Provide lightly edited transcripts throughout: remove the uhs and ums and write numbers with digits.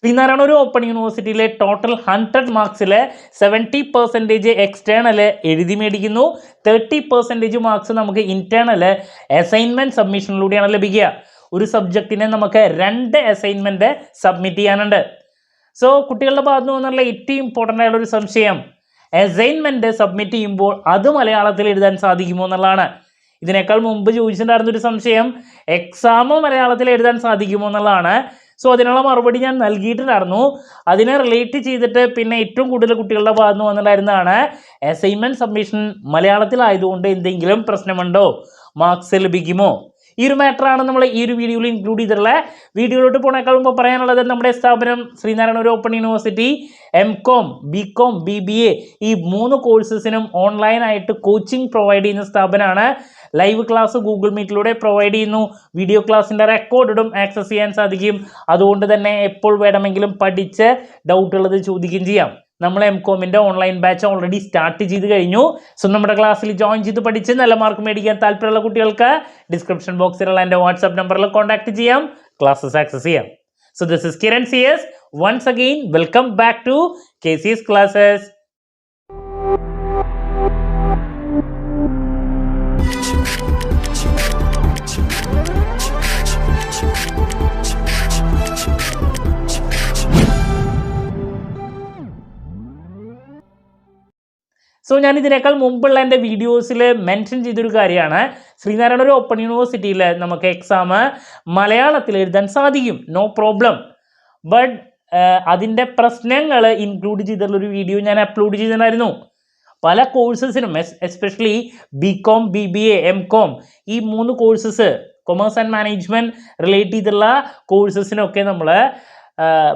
Sreenarayana open യൂണിവേഴ്സിറ്റിയിലെ total 100 മാർക്സിലെ 70% external എഴുതി മേടിക്കുന്നു. 30% marks നമുക്ക് ഇന്റേണൽ അസൈൻമെന്റ് സബ്മിഷനിലൂടെയാണ് ലഭിക്കുക. ഒരു സബ്ജക്റ്റിനെ നമുക്ക് 2 അസൈൻമെന്റ് സബ്മിറ്റ് ചെയ്യാനുണ്ട്. സോ കുട്ടികളുടെ ഭാഗത്ത് നിന്നുള്ള ഏറ്റവും ഇമ്പോർട്ടൻ്റ് ആയിട്ടുള്ള ഒരു സംശയം, അസൈൻമെന്റ് സബ്മിറ്റ് ചെയ്യുമ്പോൾ അത് മലയാളത്തിൽ എഴുതാൻ സാധിക്കുമോ എന്നുള്ളതാണ്. ഇതിനേക്കാൾ മുമ്പ് ചോദിച്ചിട്ടുണ്ടായിരുന്ന ഒരു സംശയം, എക്സാം മലയാളത്തിൽ എഴുതാൻ സാധിക്കുമോ എന്നുള്ളതാണ്. സോ അതിനുള്ള മറുപടി ഞാൻ നൽകിയിട്ടുണ്ടായിരുന്നു. അതിനെ റിലേറ്റ് ചെയ്തിട്ട് പിന്നെ ഏറ്റവും കൂടുതൽ കുട്ടികളുടെ ഭാഗത്ത് നിന്ന് വന്നിട്ടുണ്ടായിരുന്നതാണ്, അസൈൻമെന്റ് സബ്മിഷൻ മലയാളത്തിലായതുകൊണ്ട് എന്തെങ്കിലും പ്രശ്നമുണ്ടോ, മാർക്സ് ലഭിക്കുമോ? ഈ ഒരു മാറ്ററാണ് നമ്മൾ ഈ ഒരു വീഡിയോയിൽ ഇൻക്ലൂഡ് ചെയ്തിട്ടുള്ള. വീഡിയോയിലോട്ട് പോണേക്കാൾ മുമ്പ് പറയാനുള്ളത്, നമ്മുടെ സ്ഥാപനം Sreenarayana open university MCOM, BCOM, BBA ഈ 3 കോഴ്സസിനും ഓൺലൈനായിട്ട് കോച്ചിങ് പ്രൊവൈഡ് ചെയ്യുന്ന സ്ഥാപനമാണ്. ലൈവ് ക്ലാസ് ഗൂഗിൾ മീറ്റിലൂടെ പ്രൊവൈഡ് ചെയ്യുന്നു. വീഡിയോ ക്ലാസ്സിൻ്റെ റെക്കോർഡും ആക്സസ് ചെയ്യാൻ സാധിക്കും. അതുകൊണ്ട് തന്നെ എപ്പോൾ വേണമെങ്കിലും പഠിച്ച് ഡൗട്ടുള്ളത് ചോദിക്കുകയും ചെയ്യാം. നമ്മൾ MCOMൻ്റെ ഓൺലൈൻ ബാച്ച് ഓൾറെഡി സ്റ്റാർട്ട് ചെയ്ത് കഴിഞ്ഞു. സോ നമ്മുടെ ക്ലാസ്സിൽ ജോയിൻ ചെയ്ത് പഠിച്ച് നല്ല മാർക്ക് മേടിക്കാൻ താല്പര്യമുള്ള കുട്ടികൾക്ക് ഡിസ്ക്രിപ്ഷൻ ബോക്സിലുള്ള എൻ്റെ വാട്സാപ്പ് നമ്പറിൽ കോൺടാക്ട് ചെയ്യാം, ക്ലാസ്സസ് ആക്സസ് ചെയ്യാം. So this is Kiran CS. Once again, welcome back to KCS classes. So ഞാൻ ഇതിനേക്കാൾ മുമ്പുള്ള എൻ്റെ വീഡിയോസിൽ മെൻഷൻ ചെയ്തൊരു കാര്യമാണ്, ശ്രീനാരായണ ഓപ്പൺ യൂണിവേഴ്സിറ്റിയിൽ നമുക്ക് എക്സാം മലയാളത്തിൽ എഴുതാൻ സാധിക്കും, നോ പ്രോബ്ലം. ബട്ട് അതിൻ്റെ പ്രശ്നങ്ങൾ ഇൻക്ലൂഡ് ചെയ്തിട്ടുള്ളൊരു വീഡിയോ ഞാൻ അപ്ലോഡ് ചെയ്തിട്ടുണ്ടായിരുന്നു. പല കോഴ്സസിനും എസ്പെഷ്യലി BCOM, BBA, MCOM ഈ 3 courses, commerce and management relate ചെയ്തിട്ടുള്ള കോഴ്സസിനൊക്കെ നമ്മൾ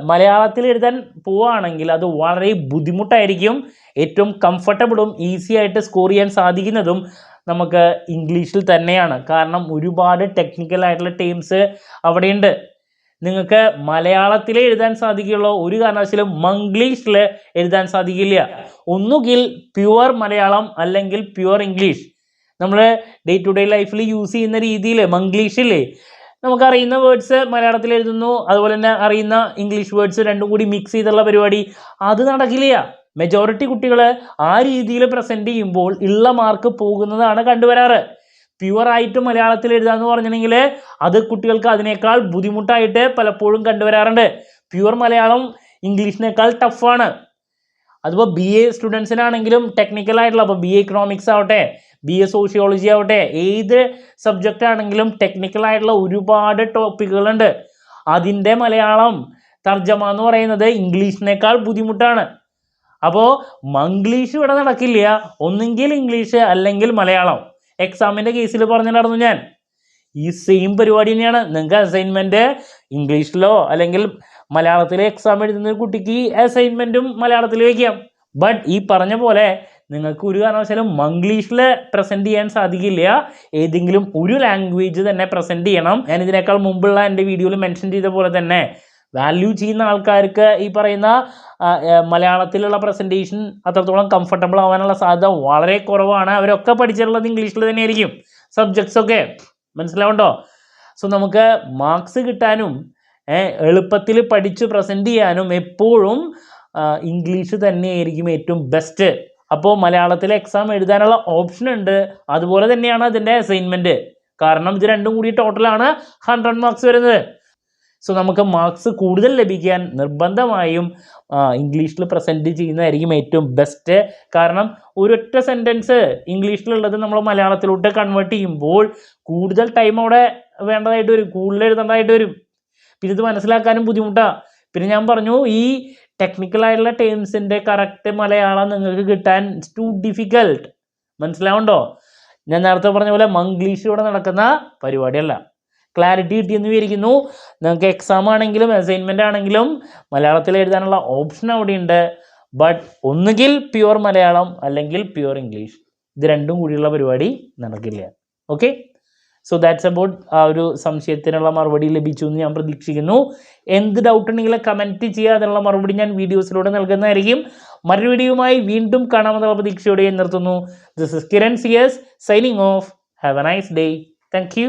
മലയാളത്തിൽ എഴുതാൻ പോവുകയാണെങ്കിൽ അത് വളരെ ബുദ്ധിമുട്ടായിരിക്കും. ഏറ്റവും കംഫർട്ടബിളും ഈസി ആയിട്ട് സ്കോർ ചെയ്യാൻ സാധിക്കുന്നതും നമുക്ക് ഇംഗ്ലീഷിൽ തന്നെയാണ്. കാരണം ഒരുപാട് ടെക്നിക്കൽ ആയിട്ടുള്ള ടേംസ് അവിടെയുണ്ട്. നിങ്ങൾക്ക് മലയാളത്തിലേ എഴുതാൻ സാധിക്കുള്ളൂ, ഒരു കാരണവശാലും മംഗ്ലീഷിൽ എഴുതാൻ സാധിക്കില്ല. ഒന്നുകിൽ പ്യുവർ മലയാളം അല്ലെങ്കിൽ പ്യുവർ ഇംഗ്ലീഷ്. നമ്മൾ ഡേ ടു ഡേ ലൈഫിൽ യൂസ് ചെയ്യുന്ന രീതിയിൽ മംഗ്ലീഷില്ലേ, നമുക്കറിയുന്ന വേർഡ്സ് മലയാളത്തിൽ എഴുതുന്നു, അതുപോലെ തന്നെ അറിയുന്ന ഇംഗ്ലീഷ് വേർഡ്സ് രണ്ടും കൂടി മിക്സ് ചെയ്തുള്ള പരിപാടി, അത് നടക്കില്ല. മെജോറിറ്റി കുട്ടികൾ ആ രീതിയിൽ പ്രസൻറ്റ് ചെയ്യുമ്പോൾ ഉള്ള മാർക്ക് പോകുന്നതാണ് കണ്ടുവരാറ്. പ്യുവറായിട്ട് മലയാളത്തിൽ എഴുതാമെന്ന് പറഞ്ഞിട്ടുണ്ടെങ്കിൽ അത് കുട്ടികൾക്ക് അതിനേക്കാൾ ബുദ്ധിമുട്ടായിട്ട് പലപ്പോഴും കണ്ടുവരാറുണ്ട്. പ്യുവർ മലയാളം ഇംഗ്ലീഷിനേക്കാൾ ടഫാണ്. അതുപോലെ BA സ്റ്റുഡൻസിനാണെങ്കിലും ടെക്നിക്കലായിട്ടുള്ള, അപ്പോൾ BA ഇക്കണോമിക്സ് ആവട്ടെ, BA സോഷ്യോളജി ആവട്ടെ, ഏത് സബ്ജക്റ്റ് ആണെങ്കിലും ടെക്നിക്കലായിട്ടുള്ള ഒരുപാട് ടോപ്പിക്കുകളുണ്ട്. അതിൻ്റെ മലയാളം തർജ്ജമ എന്ന് പറയുന്നത് ഇംഗ്ലീഷിനേക്കാൾ ബുദ്ധിമുട്ടാണ്. അപ്പോൾ മംഗ്ലീഷ് ഇവിടെ നടക്കില്ല, ഒന്നെങ്കിൽ ഇംഗ്ലീഷ് അല്ലെങ്കിൽ മലയാളം. എക്സാമിൻ്റെ കേസിൽ പറഞ്ഞിട്ടുണ്ടായിരുന്നു ഞാൻ, ഈ സെയിം പരിപാടി തന്നെയാണ്. നിങ്ങൾക്ക് അസൈൻമെൻറ്റ് ഇംഗ്ലീഷിലോ അല്ലെങ്കിൽ മലയാളത്തിലെ എക്സാം എഴുതുന്ന ഒരു കുട്ടിക്ക് അസൈൻമെൻറ്റും മലയാളത്തിൽ വയ്ക്കാം. ബട്ട് ഈ പറഞ്ഞ പോലെ നിങ്ങൾക്ക് ഒരു കാരണവശാലും മംഗ്ലീഷിൽ പ്രസൻറ്റ് ചെയ്യാൻ സാധിക്കില്ല. ഏതെങ്കിലും ഒരു ലാംഗ്വേജ് തന്നെ പ്രസൻറ്റ് ചെയ്യണം. ഞാൻ ഇതിനേക്കാൾ മുമ്പുള്ള എൻ്റെ വീഡിയോയിൽ മെൻഷൻ ചെയ്ത പോലെ തന്നെ വാല്യൂ ചെയ്യുന്ന ആൾക്കാർക്ക് ഈ പറയുന്ന മലയാളത്തിലുള്ള പ്രസൻറ്റേഷൻ അത്രത്തോളം കംഫർട്ടബിൾ ആവാനുള്ള സാധ്യത വളരെ കുറവാണ്. അവരൊക്കെ പഠിച്ചിട്ടുള്ളത് ഇംഗ്ലീഷിൽ തന്നെയായിരിക്കും, സബ്ജക്ട്സൊക്കെ. മനസ്സിലാവുണ്ടോ? സോ നമുക്ക് മാർക്സ് കിട്ടാനും എളുപ്പത്തിൽ പഠിച്ച് പ്രസൻറ്റ് ചെയ്യാനും എപ്പോഴും ഇംഗ്ലീഷ് തന്നെയായിരിക്കും ഏറ്റവും ബെസ്റ്റ്. അപ്പോൾ മലയാളത്തിൽ എക്സാം എഴുതാനുള്ള ഓപ്ഷൻ ഉണ്ട്. അതുപോലെ തന്നെയാണ് അതിൻ്റെ അസൈൻമെൻറ്റ്. കാരണം ഇത് രണ്ടും കൂടി ടോട്ടലാണ് 100 മാർക്സ് വരുന്നത്. സോ നമുക്ക് മാർക്സ് കൂടുതൽ ലഭിക്കാൻ നിർബന്ധമായും ഇംഗ്ലീഷിൽ പ്രസൻറ്റ് ചെയ്യുന്നതായിരിക്കും ഏറ്റവും ബെസ്റ്റ്. കാരണം ഒരൊറ്റ സെൻറ്റൻസ് ഇംഗ്ലീഷിലുള്ളത് നമ്മൾ മലയാളത്തിലോട്ട് കൺവേർട്ട് ചെയ്യുമ്പോൾ കൂടുതൽ ടൈം അവിടെ വേണ്ടതായിട്ട് വരും, കൂടുതൽ എഴുതേണ്ടതായിട്ട് വരും. പിന്നെ ഇത് മനസ്സിലാക്കാനും ബുദ്ധിമുട്ടാണ്. പിന്നെ ഞാൻ പറഞ്ഞു, ഈ ടെക്നിക്കലായിട്ടുള്ള ടേംസിൻ്റെ കറക്റ്റ് മലയാളം നിങ്ങൾക്ക് കിട്ടാൻ ടു ഡിഫിക്കൽട്ട്. മനസ്സിലാവുണ്ടോ? ഞാൻ നേരത്തെ പറഞ്ഞ പോലെ മംഗ്ലീഷിലൂടെ നടക്കുന്ന പരിപാടിയല്ല. ക്ലാരിറ്റി കിട്ടിയെന്ന് വിചാരിക്കുന്നു. നിങ്ങൾക്ക് എക്സാം ആണെങ്കിലും അസൈൻമെൻ്റ് ആണെങ്കിലും മലയാളത്തിൽ എഴുതാനുള്ള ഓപ്ഷൻ അവിടെയുണ്ട്. ബട്ട് ഒന്നുകിൽ പ്യുവർ മലയാളം അല്ലെങ്കിൽ പ്യുവർ ഇംഗ്ലീഷ്, ഇത് രണ്ടും കൂടിയുള്ള പരിപാടി നടക്കില്ല. ഓക്കെ, സോ ദാറ്റ്സ് അബൌട്ട് ആ ഒരു സംശയത്തിനുള്ള മറുപടി ലഭിച്ചു എന്ന് ഞാൻ പ്രതീക്ഷിക്കുന്നു. എന്ത് ഡൗട്ട് ഉണ്ടെങ്കിലും കമൻറ്റ് ചെയ്യുക, അതിനുള്ള മറുപടി ഞാൻ വീഡിയോസിലൂടെ നൽകുന്നതായിരിക്കും. മറ്റൊരു വീഡിയോയുമായി വീണ്ടും കാണാമെന്നുള്ള പ്രതീക്ഷയോടെ നിർത്തുന്നു. This is Kiran CS signing off. Have a nice day. Thank U.